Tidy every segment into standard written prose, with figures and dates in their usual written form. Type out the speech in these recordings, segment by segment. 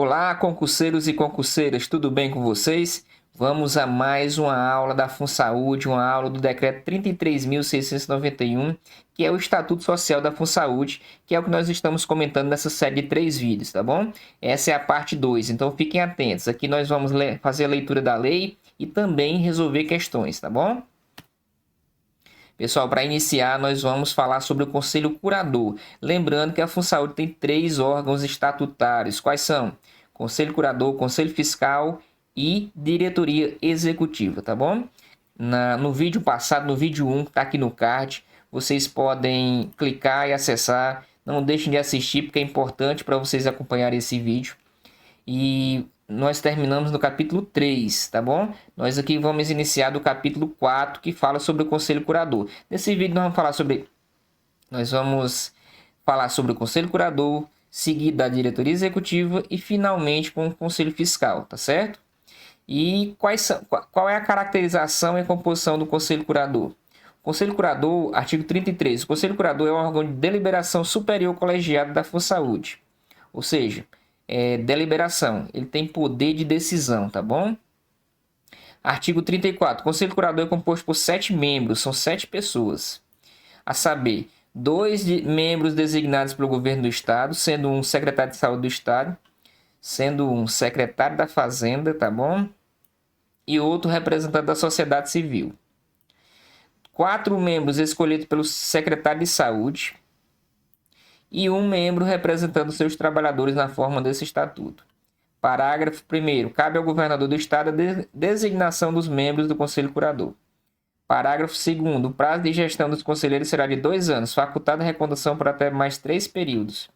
Olá, concurseiros e concurseiras, tudo bem com vocês? Vamos a mais uma aula da FunSaúde, uma aula do Decreto 33.691, que é o Estatuto Social da FunSaúde, que é o que nós estamos comentando nessa série de 3 vídeos, tá bom? Essa é a parte 2, então fiquem atentos. Aqui nós vamos fazer a leitura da lei e também resolver questões, tá bom? Pessoal, para iniciar, nós vamos falar sobre o Conselho Curador. Lembrando que a FunSaúde tem 3 órgãos estatutários. Quais são? Conselho Curador, Conselho Fiscal e Diretoria Executiva, tá bom? No vídeo passado, no vídeo 1, que está aqui no card, vocês podem clicar e acessar. Não deixem de assistir, porque é importante para vocês acompanharem esse vídeo. E nós terminamos no capítulo 3, tá bom? Nós aqui vamos iniciar do capítulo 4, que fala sobre o Conselho Curador. Nesse vídeo nós vamos falar sobre o Conselho Curador, seguido da Diretoria Executiva e finalmente com o Conselho Fiscal, tá certo? E qual é a caracterização e composição do Conselho Curador? Conselho Curador, artigo 33. O Conselho Curador é um órgão de deliberação superior colegiado da FunSaúde. Ou seja, deliberação, ele tem poder de decisão, tá bom? Artigo 34. O Conselho Curador é composto por 7 membros, são 7 pessoas. A saber, 2 membros designados pelo governo do Estado, sendo um secretário de saúde do Estado, sendo um secretário da Fazenda, tá bom? E outro representante da sociedade civil. 4 membros escolhidos pelo secretário de saúde e 1 membro representando seus trabalhadores na forma desse estatuto. Parágrafo 1º. Cabe ao governador do Estado a designação dos membros do Conselho Curador. Parágrafo 2º. O prazo de gestão dos conselheiros será de 2 anos, facultada a recondução por até mais 3 períodos.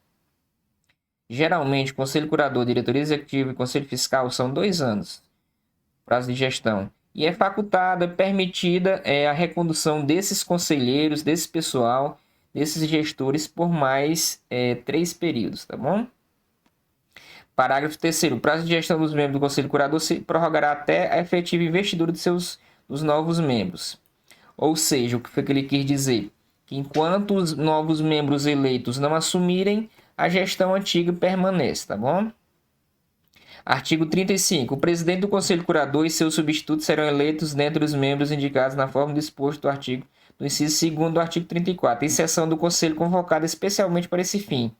Geralmente, Conselho Curador, Diretoria Executiva e Conselho Fiscal são 2 anos, prazo de gestão. E é facultada, permitida a recondução desses conselheiros, desse pessoal, desses gestores por mais 3 períodos, tá bom? Parágrafo 3º. O prazo de gestão dos membros do Conselho Curador se prorrogará até a efetiva investidura dos novos membros. Ou seja, o que foi que ele quis dizer? Que enquanto os novos membros eleitos não assumirem, a gestão antiga permanece, tá bom? Artigo 35. O presidente do Conselho Curador e seus substitutos serão eleitos dentre os membros indicados na forma disposto do inciso 2º do artigo 34, em sessão do Conselho convocada especialmente para esse fim,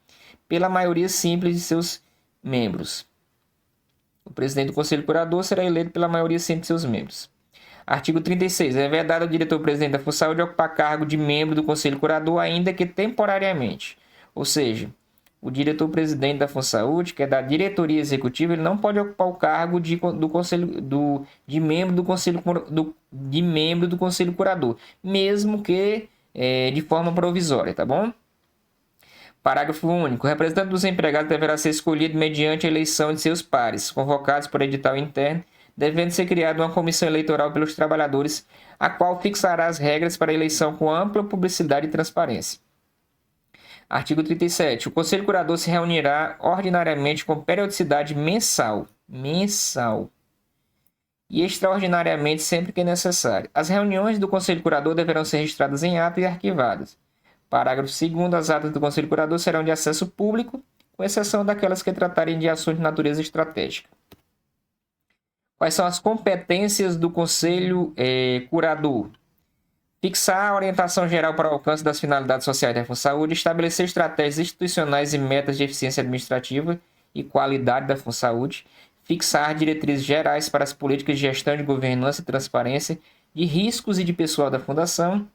pela maioria simples de seus membros. O presidente do Conselho Curador será eleito pela maioria simples de seus membros. Artigo 36. É vedado ao diretor-presidente da FunSaúde ocupar cargo de membro do Conselho Curador, ainda que temporariamente. Ou seja, o diretor-presidente da FunSaúde, que é da diretoria executiva, ele não pode ocupar o cargo de membro do Conselho Curador, mesmo que de forma provisória, tá bom? Parágrafo único. O representante dos empregados deverá ser escolhido mediante a eleição de seus pares, convocados por edital interno, devendo ser criada uma comissão eleitoral pelos trabalhadores, a qual fixará as regras para a eleição com ampla publicidade e transparência. Artigo 37. O Conselho Curador se reunirá ordinariamente com periodicidade mensal e extraordinariamente sempre que necessário. As reuniões do Conselho Curador deverão ser registradas em ata e arquivadas. Parágrafo 2º. As atas do Conselho Curador serão de acesso público, com exceção daquelas que tratarem de assuntos de natureza estratégica. Quais são as competências do Conselho Curador? Fixar a orientação geral para o alcance das finalidades sociais da FunSaúde, estabelecer estratégias institucionais e metas de eficiência administrativa e qualidade da FunSaúde, fixar diretrizes gerais para as políticas de gestão de governança e transparência de riscos e de pessoal da Fundação.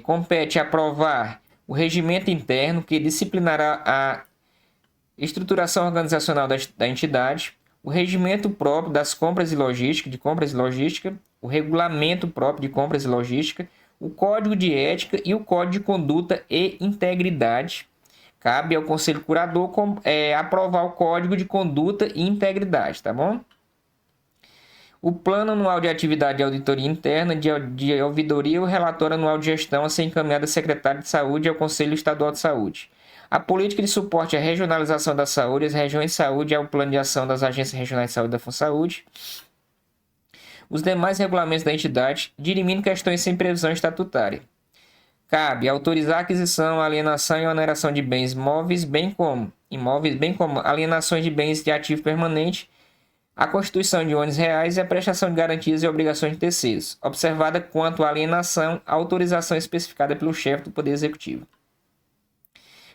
Compete aprovar o regimento interno que disciplinará a estruturação organizacional da entidade, o regimento próprio das compras e logística, o regulamento próprio de compras e logística, o código de ética e o código de conduta e integridade. Cabe ao Conselho Curador aprovar o código de conduta e integridade, tá bom? O plano anual de atividade de auditoria interna, de ouvidoria e o relatório anual de gestão a ser encaminhado ao secretário de saúde e ao Conselho Estadual de Saúde. A política de suporte à regionalização da saúde, as regiões de saúde e ao plano de ação das agências regionais de saúde da FunSaúde. Os demais regulamentos da entidade, dirimindo questões sem previsão estatutária. Cabe autorizar a aquisição, alienação e oneração de bens móveis, bem como imóveis, bem como alienações de bens de ativo permanente, a constituição de ônus reais e a prestação de garantias e obrigações de terceiros, observada quanto à alienação, a autorização especificada pelo chefe do Poder Executivo.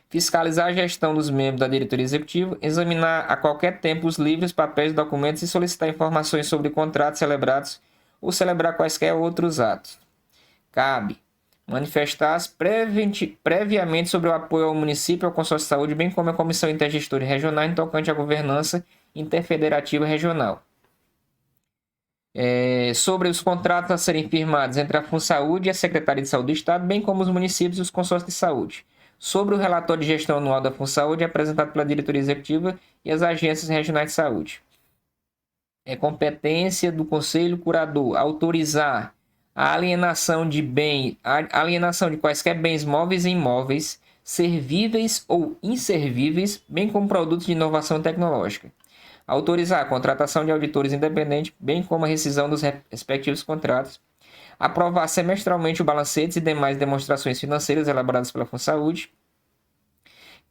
Fiscalizar a gestão dos membros da diretoria executiva, examinar a qualquer tempo os livros, papéis e documentos e solicitar informações sobre contratos celebrados ou celebrar quaisquer outros atos. Cabe manifestar-se previamente sobre o apoio ao município e ao consórcio de saúde, bem como à comissão intergestora regional em tocante à governança interfederativa regional. Sobre os contratos a serem firmados entre a FunSaúde e a Secretaria de Saúde do Estado, bem como os municípios e os consórcios de saúde. Sobre o relatório de gestão anual da FunSaúde, apresentado pela diretoria executiva e as agências regionais de saúde. É competência do Conselho Curador autorizar a alienação de quaisquer bens móveis e imóveis, servíveis ou inservíveis, bem como produtos de inovação tecnológica. Autorizar a contratação de auditores independentes, bem como a rescisão dos respectivos contratos. Aprovar semestralmente o balancetes e demais demonstrações financeiras elaboradas pela FunSaúde.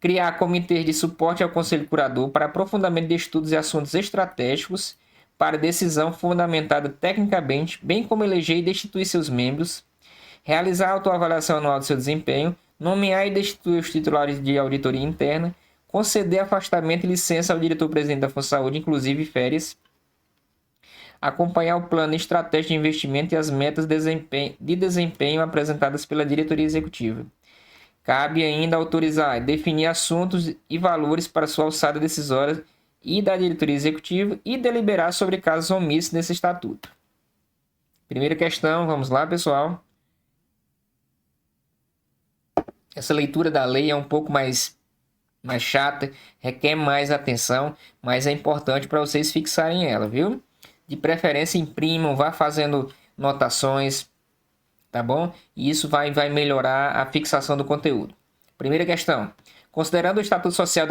Criar comitês de suporte ao Conselho Curador para aprofundamento de estudos e assuntos estratégicos para decisão fundamentada tecnicamente, bem como eleger e destituir seus membros, realizar a autoavaliação anual do seu desempenho, nomear e destituir os titulares de auditoria interna, conceder afastamento e licença ao diretor-presidente da FunSaúde, inclusive férias, acompanhar o plano estratégico de investimento e as metas de desempenho apresentadas pela diretoria executiva. Cabe ainda autorizar e definir assuntos e valores para sua alçada decisória e da diretoria executiva e deliberar sobre casos omissos nesse estatuto. Primeira questão, vamos lá, pessoal. Essa leitura da lei é um pouco mais chata, requer mais atenção, mas é importante para vocês fixarem ela, viu? De preferência, imprimam, vá fazendo notações, tá bom? E isso vai melhorar a fixação do conteúdo. Primeira questão. Considerando o Estatuto Social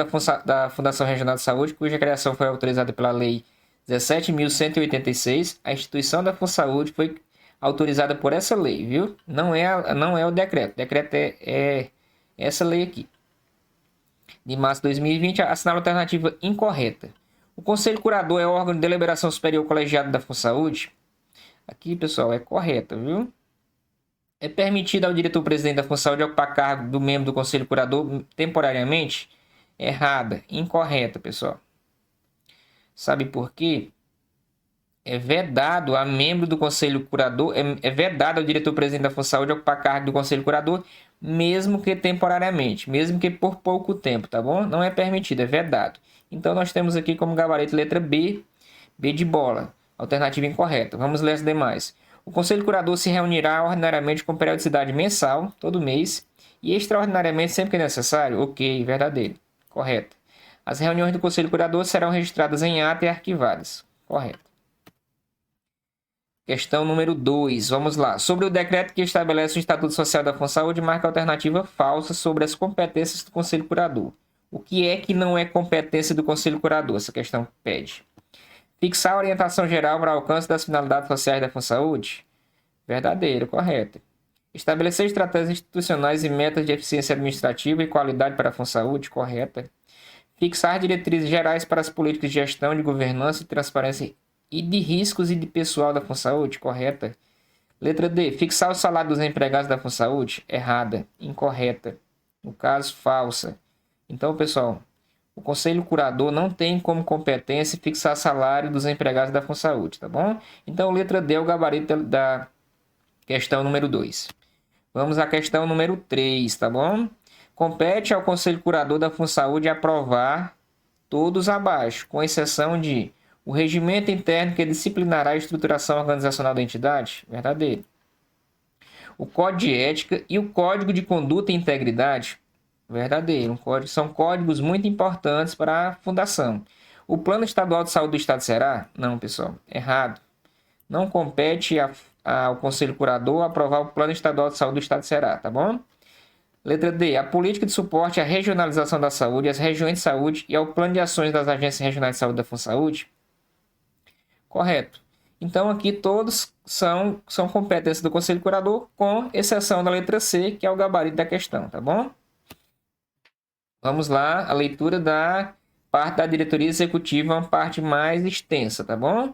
da Fundação Regional de Saúde, cuja criação foi autorizada pela Lei 17.186, a instituição da FunSaúde foi autorizada por essa lei, viu? Não é o decreto. O decreto é essa lei aqui. De março de 2020, assinala a alternativa incorreta. O Conselho Curador é órgão de deliberação superior colegiado da FunSaúde? Aqui, pessoal, é correta, viu? É permitido ao diretor-presidente da FunSaúde ocupar cargo do membro do Conselho Curador temporariamente? Errada, incorreta, pessoal. Sabe por quê? É vedado a membro do Conselho Curador, é vedado ao diretor-presidente da FunSaúde ocupar cargo do Conselho Curador, mesmo que temporariamente, mesmo que por pouco tempo, tá bom? Não é permitido, é vedado. Então, nós temos aqui como gabarito letra B, B de bola, alternativa incorreta. Vamos ler as demais. O Conselho Curador se reunirá ordinariamente com periodicidade mensal, todo mês, e extraordinariamente sempre que necessário? Ok, verdadeiro, correto. As reuniões do Conselho Curador serão registradas em ata e arquivadas, correto. Questão número 2, vamos lá. Sobre o decreto que estabelece o Estatuto Social da FunSaúde, marca a alternativa falsa sobre as competências do Conselho Curador. O que é que não é competência do Conselho Curador? Essa questão pede. Fixar a orientação geral para o alcance das finalidades sociais da FunSaúde? Verdadeiro, correto. Estabelecer estratégias institucionais e metas de eficiência administrativa e qualidade para a FunSaúde? Correta. Fixar diretrizes gerais para as políticas de gestão, de governança e transparência e de riscos e de pessoal da FunSaúde? Correta. Letra D. Fixar o salário dos empregados da FunSaúde? Errada, incorreta. No caso, falsa. Então, pessoal, o Conselho Curador não tem como competência fixar salário dos empregados da FunSaúde, tá bom? Então, letra D é o gabarito da questão número 2. Vamos à questão número 3, tá bom? Compete ao Conselho Curador da FunSaúde aprovar todos abaixo, com exceção de o regimento interno que disciplinará a estruturação organizacional da entidade? Verdadeiro. O Código de Ética e o Código de Conduta e Integridade? Verdadeiro. São códigos muito importantes para a fundação. O Plano Estadual de Saúde do Estado será? Não, pessoal. Errado. Não compete ao Conselho Curador aprovar o Plano Estadual de Saúde do Estado será, tá bom? Letra D. A política de suporte à regionalização da saúde, às regiões de saúde e ao plano de ações das agências regionais de saúde da FunSaúde? Correto. Então, aqui todos são competências do Conselho Curador, com exceção da letra C, que é o gabarito da questão, tá bom? Vamos lá, a leitura da parte da diretoria executiva é uma parte mais extensa, tá bom?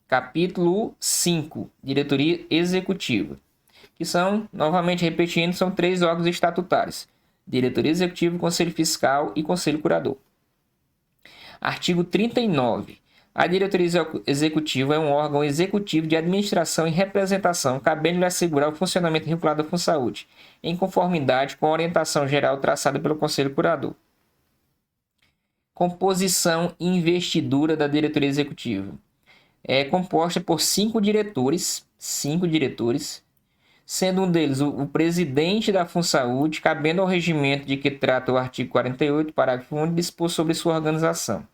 Capítulo 5, diretoria executiva, que são, novamente repetindo, são 3 órgãos estatutários: diretoria executiva, conselho fiscal e conselho curador. Artigo 39. A diretoria executiva é um órgão executivo de administração e representação, cabendo-lhe assegurar o funcionamento regular da FunSaúde, em conformidade com a orientação geral traçada pelo Conselho Curador. Composição e investidura da diretoria executiva. É composta por 5 diretores, sendo um deles o presidente da FunSaúde, cabendo ao regimento de que trata o artigo 48, parágrafo 1, dispor sobre sua organização.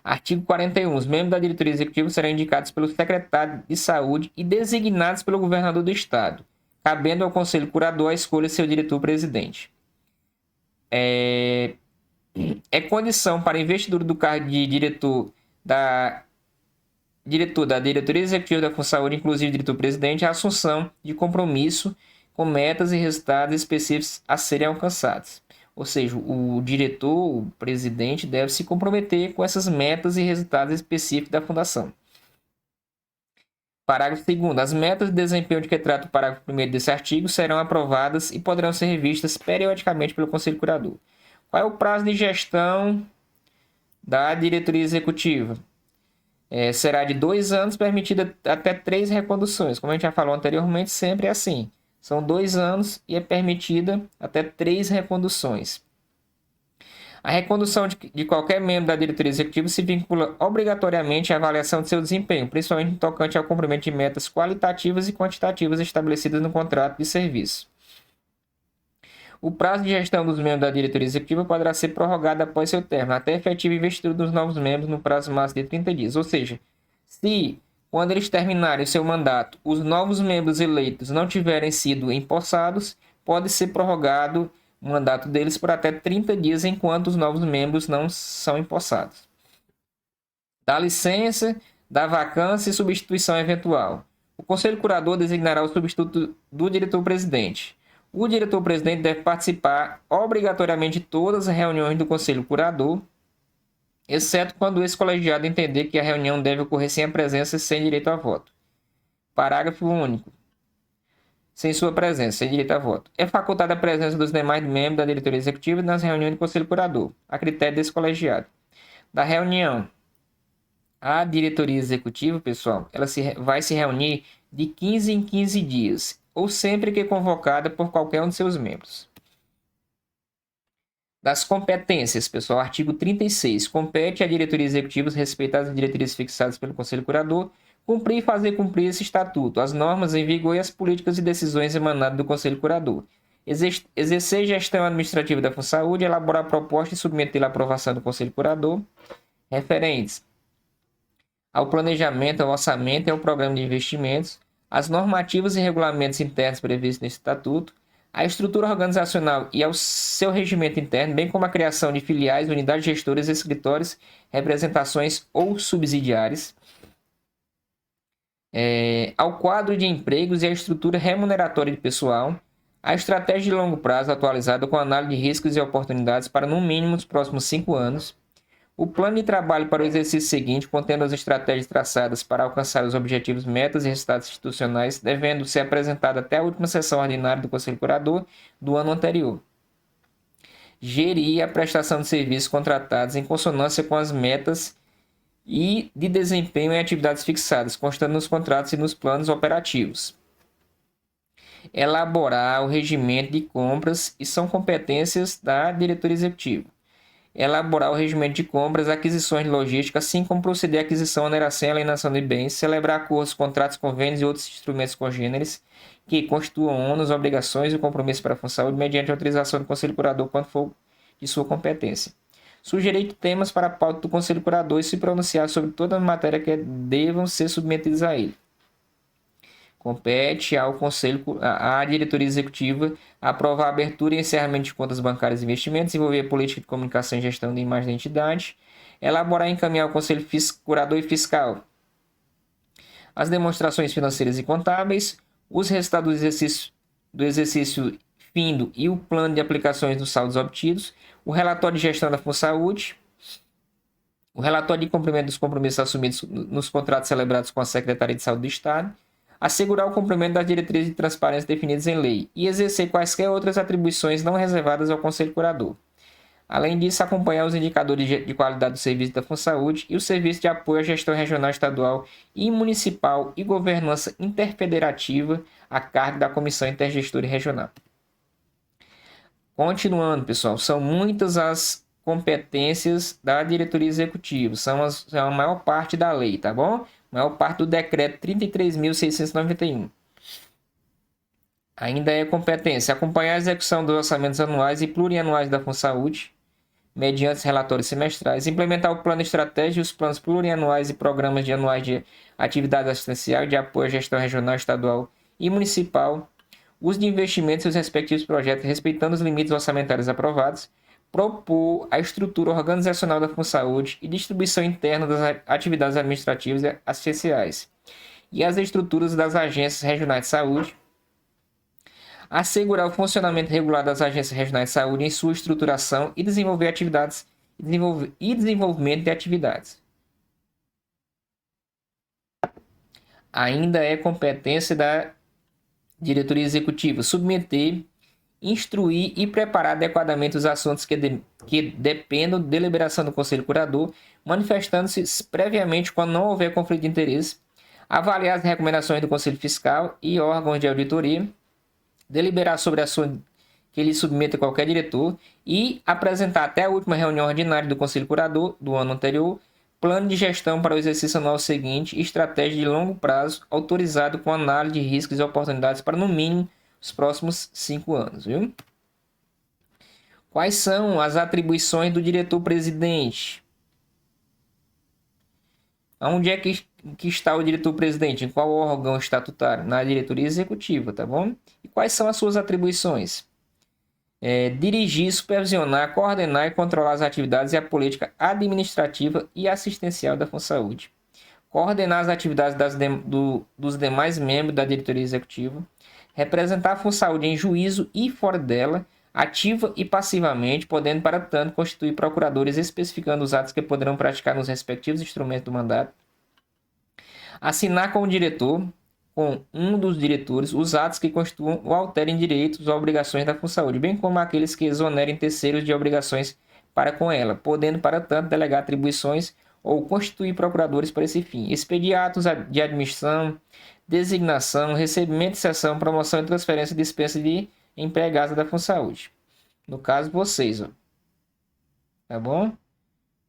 Artigo 41. Os membros da diretoria executiva serão indicados pelo secretário de saúde e designados pelo governador do estado, cabendo ao conselho curador a escolha de seu diretor-presidente. É condição para investidura do cargo de diretor da diretoria executiva da FunSaúde, inclusive diretor-presidente, a assunção de compromisso com metas e resultados específicos a serem alcançados. Ou seja, o diretor, o presidente, deve se comprometer com essas metas e resultados específicos da fundação. Parágrafo 2º. As metas de desempenho de que trata o parágrafo 1º desse artigo serão aprovadas e poderão ser revistas periodicamente pelo Conselho Curador. Qual é o prazo de gestão da diretoria executiva? Será de 2 anos, permitida até 3 reconduções. Como a gente já falou anteriormente, sempre é assim. São 2 anos e é permitida até 3 reconduções. A recondução de qualquer membro da diretoria executiva se vincula obrigatoriamente à avaliação de seu desempenho, principalmente no tocante ao cumprimento de metas qualitativas e quantitativas estabelecidas no contrato de serviço. O prazo de gestão dos membros da diretoria executiva poderá ser prorrogado após seu término, até a efetiva investidura dos novos membros no prazo máximo de 30 dias. Ou seja, se, quando eles terminarem o seu mandato, os novos membros eleitos não tiverem sido empossados, pode ser prorrogado o mandato deles por até 30 dias, enquanto os novos membros não são empossados. Da licença, da vacância e substituição eventual. O Conselho Curador designará o substituto do diretor-presidente. O diretor-presidente deve participar obrigatoriamente de todas as reuniões do Conselho Curador, exceto quando esse colegiado entender que a reunião deve ocorrer sem a presença e sem direito a voto. Parágrafo único. Sem sua presença, sem direito a voto. É facultada a presença dos demais membros da diretoria executiva nas reuniões do Conselho Curador, a critério desse colegiado. Da reunião, a diretoria executiva, pessoal, ela vai se reunir de 15 em 15 dias, ou sempre que convocada por qualquer um de seus membros. Das competências, pessoal, artigo 36. Compete à diretoria executiva, respeitadas as diretrizes fixadas pelo Conselho Curador, cumprir e fazer cumprir esse estatuto, as normas em vigor e as políticas e decisões emanadas do Conselho Curador. Exercer gestão administrativa da FunSaúde, elaborar proposta e submetê-la à aprovação do Conselho Curador, referentes ao planejamento, ao orçamento e ao programa de investimentos, as normativas e regulamentos internos previstos nesse estatuto, a estrutura organizacional e ao seu regimento interno, bem como a criação de filiais, unidades gestoras, escritórios, representações ou subsidiárias, ao quadro de empregos e à estrutura remuneratória de pessoal, a estratégia de longo prazo atualizada com análise de riscos e oportunidades para no mínimo os próximos 5 anos, o plano de trabalho para o exercício seguinte, contendo as estratégias traçadas para alcançar os objetivos, metas e resultados institucionais, devendo ser apresentado até a última sessão ordinária do Conselho Curador do ano anterior. Gerir a prestação de serviços contratados em consonância com as metas e de desempenho em atividades fixadas, constando nos contratos e nos planos operativos. Elaborar o regimento de compras e são competências da diretoria executiva. Elaborar o regimento de compras, aquisições de logística, assim como proceder à aquisição, oneração e alienação de bens, celebrar acordos, contratos, convênios e outros instrumentos congêneres que constituam ônus, obrigações e compromissos para a FunSaúde mediante autorização do Conselho Curador quando for de sua competência. Sugerir temas para a pauta do Conselho Curador e se pronunciar sobre toda a matéria que devam ser submetidas a ele. Compete ao Conselho, à diretoria executiva, aprovar a abertura e encerramento de contas bancárias e investimentos, desenvolver política de comunicação e gestão de imagem da entidade, elaborar e encaminhar ao Conselho Curador e Fiscal as demonstrações financeiras e contábeis, os resultados do exercício FINDO e o plano de aplicações dos saldos obtidos, o relatório de gestão da FunSaúde, o relatório de cumprimento dos compromissos assumidos nos contratos celebrados com a Secretaria de Saúde do Estado, assegurar o cumprimento das diretrizes de transparência definidas em lei e exercer quaisquer outras atribuições não reservadas ao Conselho Curador. Além disso, acompanhar os indicadores de qualidade do serviço da FunSaúde e o serviço de apoio à gestão regional, estadual e municipal e governança interfederativa a cargo da Comissão Intergestora e Regional. Continuando, pessoal, são muitas as competências da diretoria executiva, são a maior parte da lei, tá bom? A maior parte do decreto 33.691. Ainda é competência acompanhar a execução dos orçamentos anuais e plurianuais da FunSaúde, mediante relatórios semestrais, implementar o plano estratégico, os planos plurianuais e programas anuais de atividade assistencial, de apoio à gestão regional, estadual e municipal, uso de investimentos e os respectivos projetos, respeitando os limites orçamentários aprovados, propor a estrutura organizacional da FunSaúde e distribuição interna das atividades administrativas e assistenciais, e as estruturas das agências regionais de saúde, assegurar o funcionamento regular das agências regionais de saúde em sua estruturação e desenvolver atividades e desenvolvimento de atividades. Ainda é competência da diretoria executiva submeter, instruir e preparar adequadamente os assuntos que dependam de deliberação do Conselho Curador, manifestando-se previamente quando não houver conflito de interesse, avaliar as recomendações do Conselho Fiscal e órgãos de auditoria, deliberar sobre assunto que lhe submeta qualquer diretor e apresentar até a última reunião ordinária do Conselho Curador do ano anterior plano de gestão para o exercício anual seguinte e estratégia de longo prazo autorizado com análise de riscos e oportunidades para, no mínimo, os próximos 5 anos. Viu? Quais são as atribuições do diretor-presidente? Onde é que está o diretor-presidente? Em qual órgão estatutário? Na diretoria executiva, tá bom? E quais são as suas atribuições? Dirigir, supervisionar, coordenar e controlar as atividades e a política administrativa e assistencial da FunSaúde. Coordenar as atividades dos demais membros da diretoria executiva. Representar a FunSaúde em juízo e fora dela, ativa e passivamente, podendo, para tanto, constituir procuradores especificando os atos que poderão praticar nos respectivos instrumentos do mandato. Assinar com o diretor, com um dos diretores, os atos que constituam ou alterem direitos ou obrigações da FunSaúde, bem como aqueles que exonerem terceiros de obrigações para com ela, podendo, para tanto, delegar atribuições ou constituir procuradores para esse fim. Expedir atos de admissão, designação, recebimento de cessão, promoção e transferência de dispensa de empregados da FunSaúde. No caso, vocês, ó. Tá bom?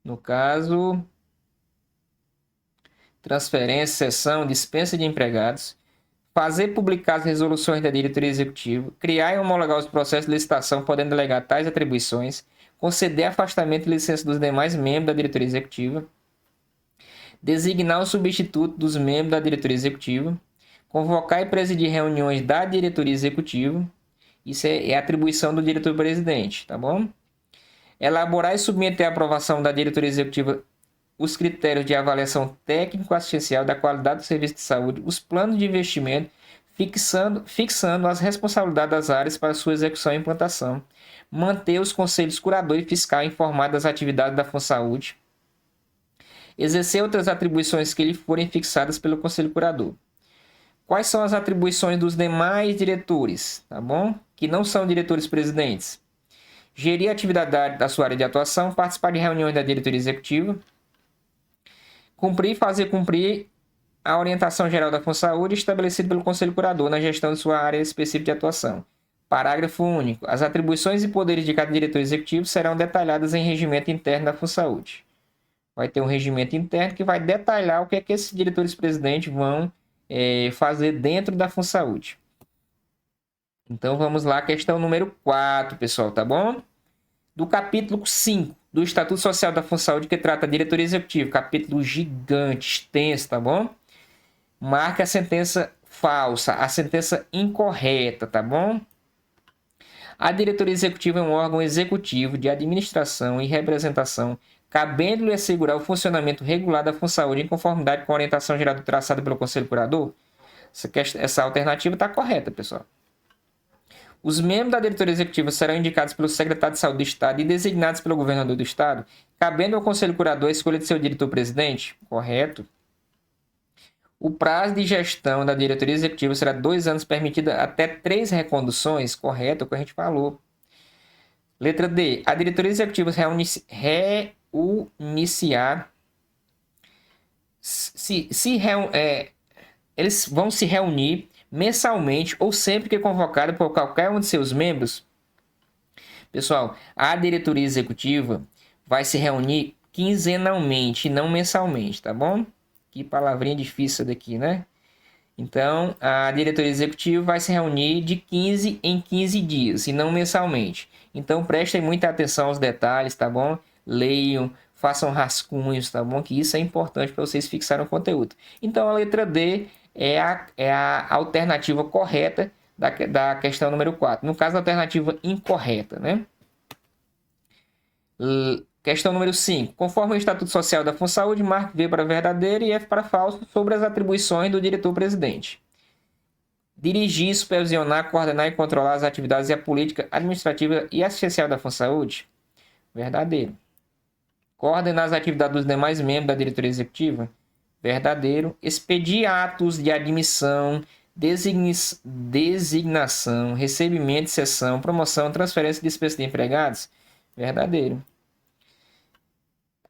No caso, transferência, cessão, dispensa de empregados, fazer publicar as resoluções da diretoria executiva, criar e homologar os processos de licitação, podendo delegar tais atribuições, conceder afastamento e licença dos demais membros da diretoria executiva, designar o substituto dos membros da diretoria executiva, convocar e presidir reuniões da diretoria executiva, isso é atribuição do diretor-presidente, tá bom? Elaborar e submeter à aprovação da diretoria executiva os critérios de avaliação técnico-assistencial da qualidade do serviço de saúde, os planos de investimento, fixando as responsabilidades das áreas para sua execução e implantação, manter os conselhos curador e fiscal informados das atividades da FunSaúde, exercer outras atribuições que lhe forem fixadas pelo Conselho Curador. Quais são as atribuições dos demais diretores, tá bom? Que não são diretores presidentes? Gerir a atividade da sua área de atuação, participar de reuniões da diretoria executiva, cumprir e fazer cumprir a orientação geral da FunSaúde estabelecida pelo Conselho Curador na gestão de sua área específica de atuação. Parágrafo único. As atribuições e poderes de cada diretor executivo serão detalhadas em regimento interno da FunSaúde. Vai ter um regimento interno que vai detalhar o que é que esses diretores-presidentes vão fazer dentro da FunSaúde. Então vamos lá, questão número 4, pessoal, tá bom? Do capítulo 5 do Estatuto Social da FunSaúde, que trata a diretoria executiva, capítulo gigante, extenso, tá bom? Marque a sentença falsa, a sentença incorreta, tá bom? A diretoria executiva é um órgão executivo de administração e representação, cabendo-lhe assegurar o funcionamento regular da FunSaúde em conformidade com a orientação geral traçada pelo Conselho Curador. Essa alternativa está correta, pessoal. Os membros da diretoria executiva serão indicados pelo secretário de Saúde do Estado e designados pelo governador do Estado, cabendo ao Conselho Curador a escolha de seu diretor-presidente. Correto. O prazo de gestão da diretoria executiva será 2 anos, permitida até 3 reconduções. Correto, é o que a gente falou. Letra D. A diretoria executiva reuniciar. Eles vão se reunir mensalmente ou sempre que convocado por qualquer um de seus membros. Pessoal, a diretoria executiva vai se reunir quinzenalmente, não mensalmente, tá bom? Que palavrinha difícil daqui, né? Então, a diretoria executiva vai se reunir de 15 em 15 dias e não mensalmente. Então, prestem muita atenção aos detalhes, tá bom? Leiam, façam rascunhos, tá bom? Que isso é importante para vocês fixarem o conteúdo. Então, a letra D é a alternativa correta da questão número 4. No caso, a alternativa incorreta, né? Questão número 5. Conforme o Estatuto Social da FunSaúde, marque V para verdadeiro e F para falso sobre as atribuições do diretor-presidente. Dirigir, supervisionar, coordenar e controlar as atividades e a política administrativa e assistencial da FunSaúde. Verdadeiro. Coordenar as atividades dos demais membros da diretoria executiva. Verdadeiro. Expedir atos de admissão, designação, recebimento, cessão, promoção, transferência e dispensa de empregados. Verdadeiro.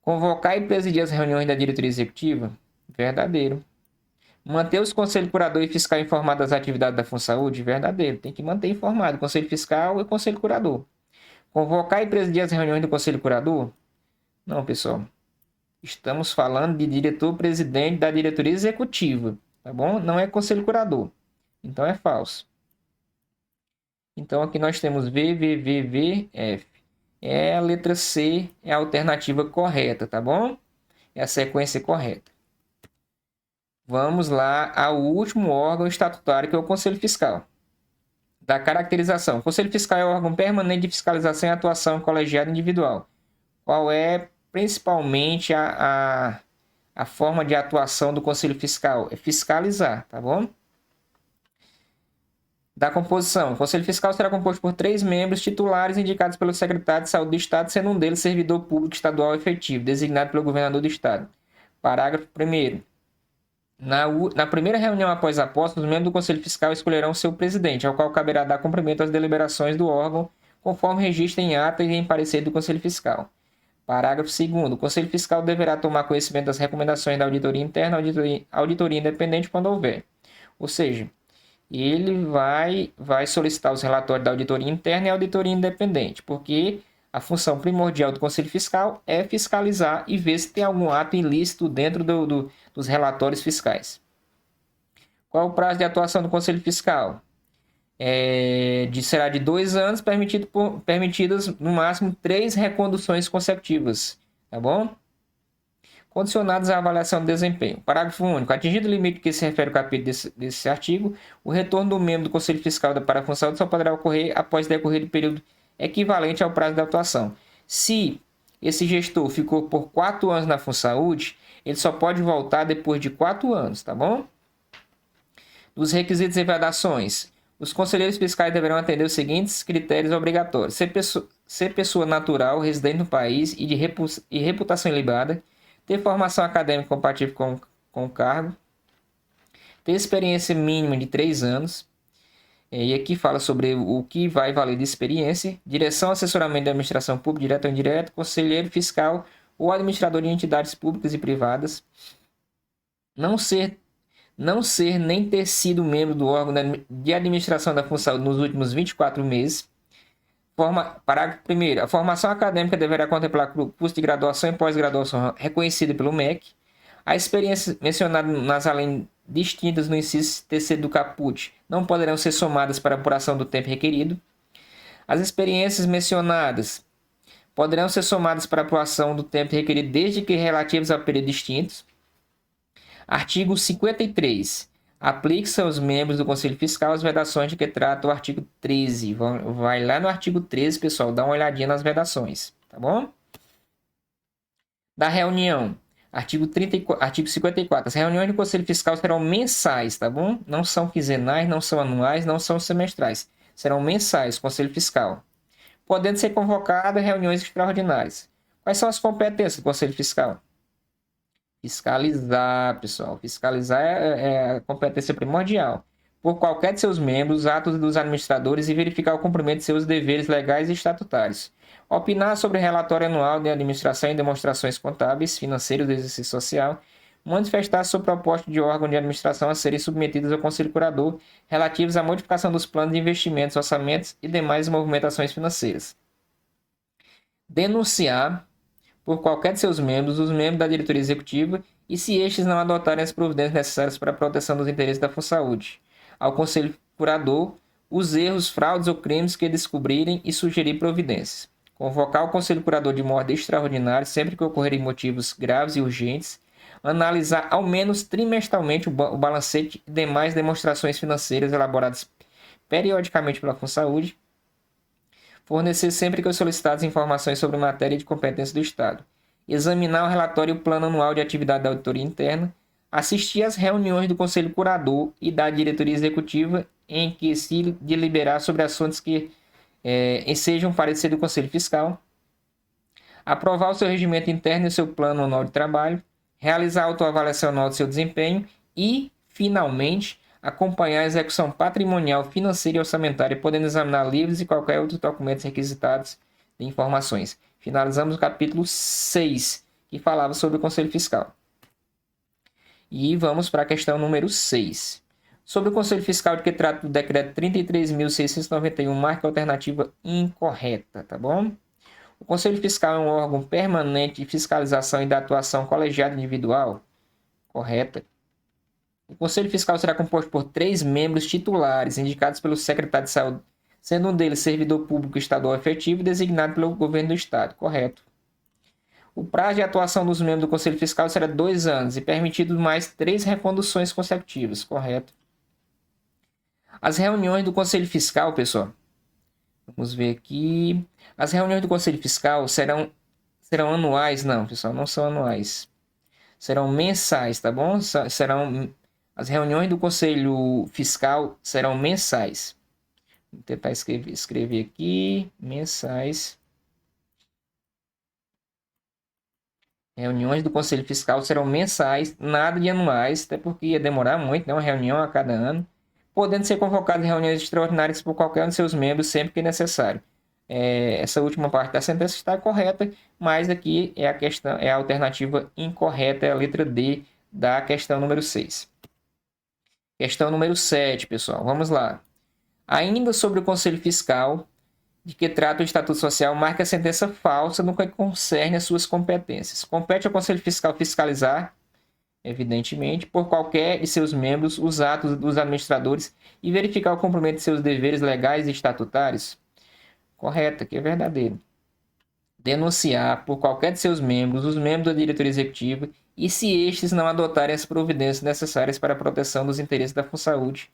Convocar e presidir as reuniões da diretoria executiva. Verdadeiro. Manter os conselhos curador e fiscal informados das atividades da FunSaúde. Verdadeiro. Tem que manter informado o conselho fiscal e o conselho curador. Convocar e presidir as reuniões do conselho curador. Não, pessoal. Estamos falando de diretor-presidente da diretoria executiva, tá bom? Não é conselho curador. Então é falso. Então aqui nós temos V, V, V, V, F. A letra C é a alternativa correta, tá bom? É a sequência correta. Vamos lá ao último órgão estatutário, que é o Conselho Fiscal. Da caracterização. O Conselho Fiscal é o órgão permanente de fiscalização e atuação colegiada individual. Qual é principalmente a forma de atuação do Conselho Fiscal? É fiscalizar, tá bom? Da composição. O Conselho Fiscal será composto por 3 membros titulares indicados pelo secretário de Saúde do Estado, sendo um deles servidor público estadual efetivo, designado pelo governador do Estado. Parágrafo 1º. Na primeira reunião após a posse, os membros do Conselho Fiscal escolherão seu presidente, ao qual caberá dar cumprimento às deliberações do órgão, conforme registro em ata e em parecer do Conselho Fiscal. Parágrafo 2º. O Conselho Fiscal deverá tomar conhecimento das recomendações da auditoria interna, auditoria independente, quando houver. Ou seja, ele vai solicitar os relatórios da auditoria interna e auditoria independente, porque a função primordial do Conselho Fiscal é fiscalizar e ver se tem algum ato ilícito dentro dos relatórios fiscais. Qual é o prazo de atuação do Conselho Fiscal? Será de 2 anos, permitidas no máximo 3 reconduções consecutivas, tá bom? Condicionados à avaliação do desempenho. Parágrafo único. Atingido o limite que se refere ao capítulo desse artigo, o retorno do membro do Conselho Fiscal para a FunSaúde só poderá ocorrer após decorrer o período equivalente ao prazo da atuação. Se esse gestor ficou por 4 anos na FunSaúde, ele só pode voltar depois de 4 anos, tá bom? Dos requisitos e vedações. Os conselheiros fiscais deverão atender os seguintes critérios obrigatórios: ser pessoa natural, residente no país e de reputação ilibada, ter formação acadêmica compatível com o cargo, ter experiência mínima de 3 anos, e aqui fala sobre o que vai valer de experiência: direção, assessoramento da administração pública, direto ou indireto, conselheiro fiscal ou administrador de entidades públicas e privadas, não ser nem ter sido membro do órgão de administração da FunSaúde nos últimos 24 meses. Parágrafo 1º. A formação acadêmica deverá contemplar curso de graduação e pós-graduação reconhecido pelo MEC. A experiência mencionada nas além distintas no inciso terceiro do caput não poderão ser somadas para a apuração do tempo requerido. As experiências mencionadas poderão ser somadas para a apuração do tempo requerido desde que relativas a períodos distintos. Artigo 53. Aplique-se aos membros do Conselho Fiscal as vedações de que trata o artigo 13. Vai lá no artigo 13, pessoal, dá uma olhadinha nas vedações, tá bom? Da reunião. Artigo 54. As reuniões do Conselho Fiscal serão mensais, tá bom? Não são quinzenais, não são anuais, não são semestrais. serão mensais, Conselho Fiscal, podendo ser convocadas reuniões extraordinárias. Quais são as competências do Conselho Fiscal? Fiscalizar, pessoal. Fiscalizar é a competência primordial. Por qualquer de seus membros, os atos dos administradores e verificar o cumprimento de seus deveres legais e estatutários. Opinar sobre o relatório anual de administração e demonstrações contábeis, financeiros do exercício social. Manifestar sua proposta de órgão de administração a serem submetidos ao Conselho Curador relativos à modificação dos planos de investimentos, orçamentos e demais movimentações financeiras. Denunciar por qualquer de seus membros, os membros da diretoria executiva, e se estes não adotarem as providências necessárias para a proteção dos interesses da FunSaúde, ao Conselho Curador, os erros, fraudes ou crimes que descobrirem e sugerir providências. Convocar o Conselho Curador de modo extraordinário sempre que ocorrerem motivos graves e urgentes. Analisar ao menos trimestralmente o balancete e demais demonstrações financeiras elaboradas periodicamente pela FunSaúde. Fornecer sempre que solicitadas informações sobre matéria de competência do Estado. Examinar o relatório e o plano anual de atividade da auditoria interna. Assistir às reuniões do Conselho Curador e da diretoria executiva em que se deliberar sobre assuntos que sejam parecer do Conselho Fiscal. Aprovar o seu regimento interno e o seu plano anual de trabalho. Realizar a autoavaliação anual do seu desempenho. E, finalmente, acompanhar a execução patrimonial, financeira e orçamentária, podendo examinar livros e qualquer outro documento requisitados de informações. Finalizamos o capítulo 6, que falava sobre o Conselho Fiscal. E vamos para a questão número 6. Sobre o Conselho Fiscal de que trata o decreto 33.691, marca a alternativa incorreta, tá bom? O Conselho Fiscal é um órgão permanente de fiscalização e da atuação colegiada individual? Correta. O Conselho Fiscal será composto por 3 membros titulares, indicados pelo secretário de Saúde, sendo um deles servidor público estadual efetivo designado pelo governo do Estado. Correto. O prazo de atuação dos membros do Conselho Fiscal será 2 anos e permitido mais 3 reconduções consecutivas. Correto. As reuniões do Conselho Fiscal, pessoal. Vamos ver aqui. As reuniões do Conselho Fiscal serão anuais? Não, pessoal, não são anuais. Serão mensais, tá bom? As reuniões do Conselho Fiscal serão mensais. Vou tentar escrever aqui. Mensais. Reuniões do Conselho Fiscal serão mensais, nada de anuais, até porque ia demorar muito, né? Uma reunião a cada ano. Podendo ser convocadas reuniões extraordinárias por qualquer um de seus membros, sempre que necessário. Essa última parte da sentença está correta, mas aqui é a alternativa incorreta, é a letra D da questão número 6. Questão número 7, pessoal. Vamos lá. Ainda sobre o Conselho Fiscal, de que trata o Estatuto Social, marca a sentença falsa no que concerne as suas competências. Compete ao Conselho Fiscal fiscalizar, evidentemente, por qualquer de seus membros, os atos dos administradores e verificar o cumprimento de seus deveres legais e estatutários? Correta, que é verdadeiro. Denunciar por qualquer de seus membros, os membros da diretoria executiva, e se estes não adotarem as providências necessárias para a proteção dos interesses da FunSaúde,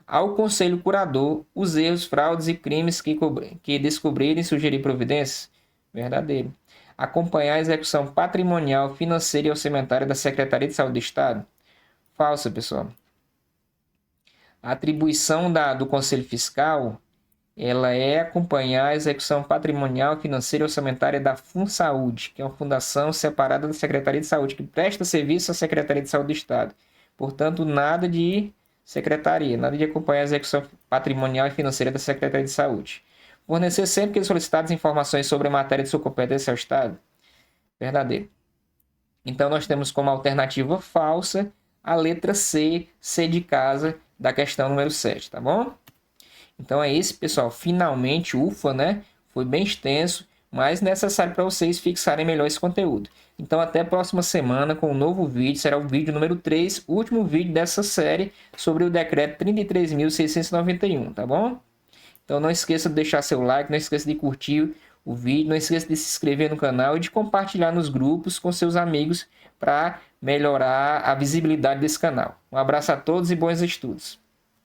ao Conselho Curador, os erros, fraudes e crimes que descobrirem e sugerir providências? Verdadeiro. Acompanhar a execução patrimonial, financeira e orçamentária da Secretaria de Saúde do Estado? Falsa, pessoal. A atribuição do Conselho Fiscal, ela é acompanhar a execução patrimonial, financeira e orçamentária da FunSaúde, que é uma fundação separada da Secretaria de Saúde, que presta serviço à Secretaria de Saúde do Estado. Portanto, nada de secretaria, nada de acompanhar a execução patrimonial e financeira da Secretaria de Saúde. Fornecer sempre que solicitadas informações sobre a matéria de sua competência ao Estado? Verdadeiro. Então, nós temos como alternativa falsa a letra C, C de casa, da questão número 7, tá bom? Então, é isso, pessoal. Finalmente, ufa, né? Foi bem extenso, mas necessário para vocês fixarem melhor esse conteúdo. Então, até a próxima semana com um novo vídeo. Será o vídeo número 3, último vídeo dessa série sobre o decreto 33.691, tá bom? Então não esqueça de deixar seu like, não esqueça de curtir o vídeo, não esqueça de se inscrever no canal e de compartilhar nos grupos com seus amigos para melhorar a visibilidade desse canal. Um abraço a todos e bons estudos.